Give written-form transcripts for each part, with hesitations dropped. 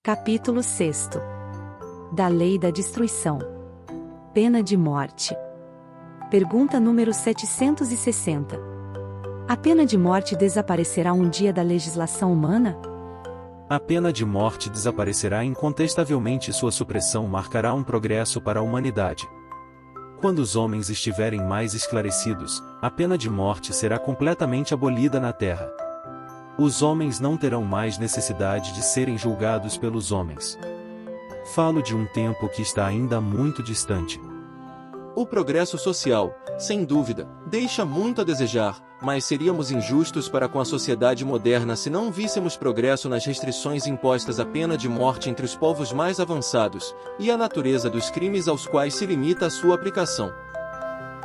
Capítulo 6. Da Lei da Destruição. Pena de morte. Pergunta número 760. A pena de morte desaparecerá um dia da legislação humana? A pena de morte desaparecerá incontestavelmente, sua supressão marcará um progresso para a humanidade. Quando os homens estiverem mais esclarecidos, a pena de morte será completamente abolida na Terra. Os homens não terão mais necessidade de serem julgados pelos homens. Falo de um tempo que está ainda muito distante. O progresso social, sem dúvida, deixa muito a desejar, mas seríamos injustos para com a sociedade moderna se não víssemos progresso nas restrições impostas à pena de morte entre os povos mais avançados, e a natureza dos crimes aos quais se limita a sua aplicação.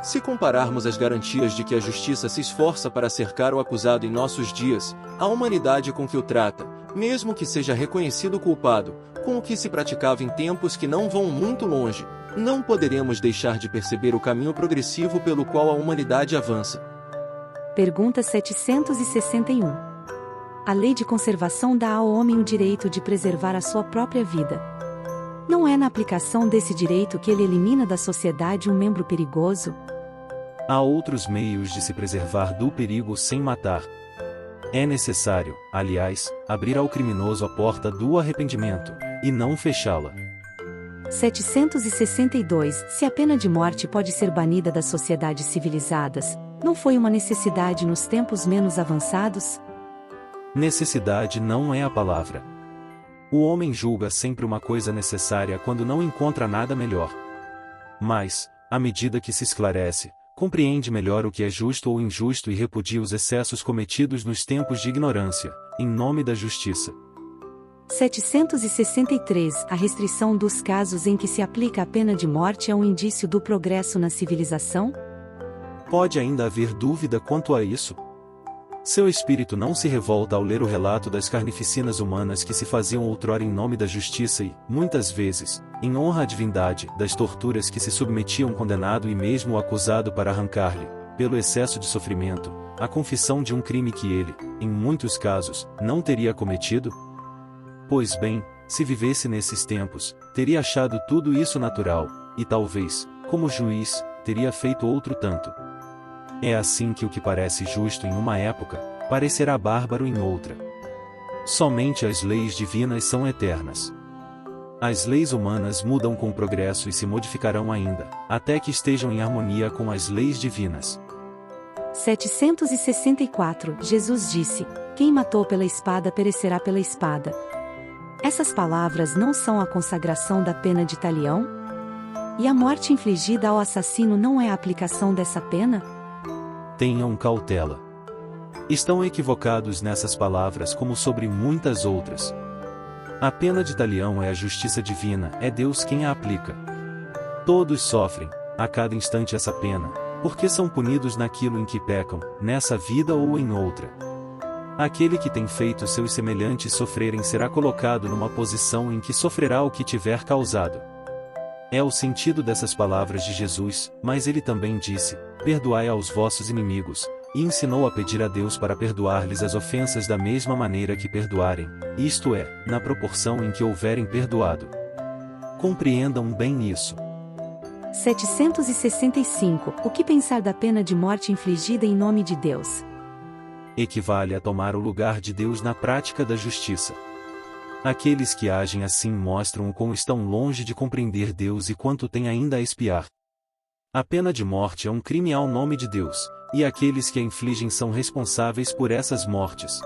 Se compararmos as garantias de que a justiça se esforça para cercar o acusado em nossos dias, a humanidade com que o trata, mesmo que seja reconhecido culpado, com o que se praticava em tempos que não vão muito longe, não poderemos deixar de perceber o caminho progressivo pelo qual a humanidade avança. Pergunta 761. A lei de conservação dá ao homem o direito de preservar a sua própria vida. Não é na aplicação desse direito que ele elimina da sociedade um membro perigoso? Há outros meios de se preservar do perigo sem matar. É necessário, aliás, abrir ao criminoso a porta do arrependimento, e não fechá-la. 762. Se a pena de morte pode ser banida das sociedades civilizadas, não foi uma necessidade nos tempos menos avançados? Necessidade não é a palavra. O homem julga sempre uma coisa necessária quando não encontra nada melhor. Mas, à medida que se esclarece, compreende melhor o que é justo ou injusto e repudia os excessos cometidos nos tempos de ignorância, em nome da justiça. 763. A restrição dos casos em que se aplica a pena de morte é um indício do progresso na civilização? Pode ainda haver dúvida quanto a isso? Seu espírito não se revolta ao ler o relato das carnificinas humanas que se faziam outrora em nome da justiça e, muitas vezes, em honra à divindade, das torturas que se submetiam o condenado e mesmo o acusado para arrancar-lhe, pelo excesso de sofrimento, a confissão de um crime que ele, em muitos casos, não teria cometido? Pois bem, se vivesse nesses tempos, teria achado tudo isso natural, e talvez, como juiz, teria feito outro tanto. É assim que o que parece justo em uma época, parecerá bárbaro em outra. Somente as leis divinas são eternas. As leis humanas mudam com o progresso e se modificarão ainda, até que estejam em harmonia com as leis divinas. 764. Jesus disse: quem matou pela espada perecerá pela espada. Essas palavras não são a consagração da pena de talião? E a morte infligida ao assassino não é a aplicação dessa pena? Tenham cautela. Estão equivocados nessas palavras como sobre muitas outras. A pena de talião é a justiça divina, é Deus quem a aplica. Todos sofrem, a cada instante essa pena, porque são punidos naquilo em que pecam, nessa vida ou em outra. Aquele que tem feito seus semelhantes sofrerem será colocado numa posição em que sofrerá o que tiver causado. É o sentido dessas palavras de Jesus, mas ele também disse: perdoai aos vossos inimigos, e ensinou a pedir a Deus para perdoar-lhes as ofensas da mesma maneira que perdoarem, isto é, na proporção em que houverem perdoado. Compreendam bem isso. 765. O que pensar da pena de morte infligida em nome de Deus? Equivale a tomar o lugar de Deus na prática da justiça. Aqueles que agem assim mostram o quão estão longe de compreender Deus e quanto têm ainda a expiar. A pena de morte é um crime ao nome de Deus, e aqueles que a infligem são responsáveis por essas mortes.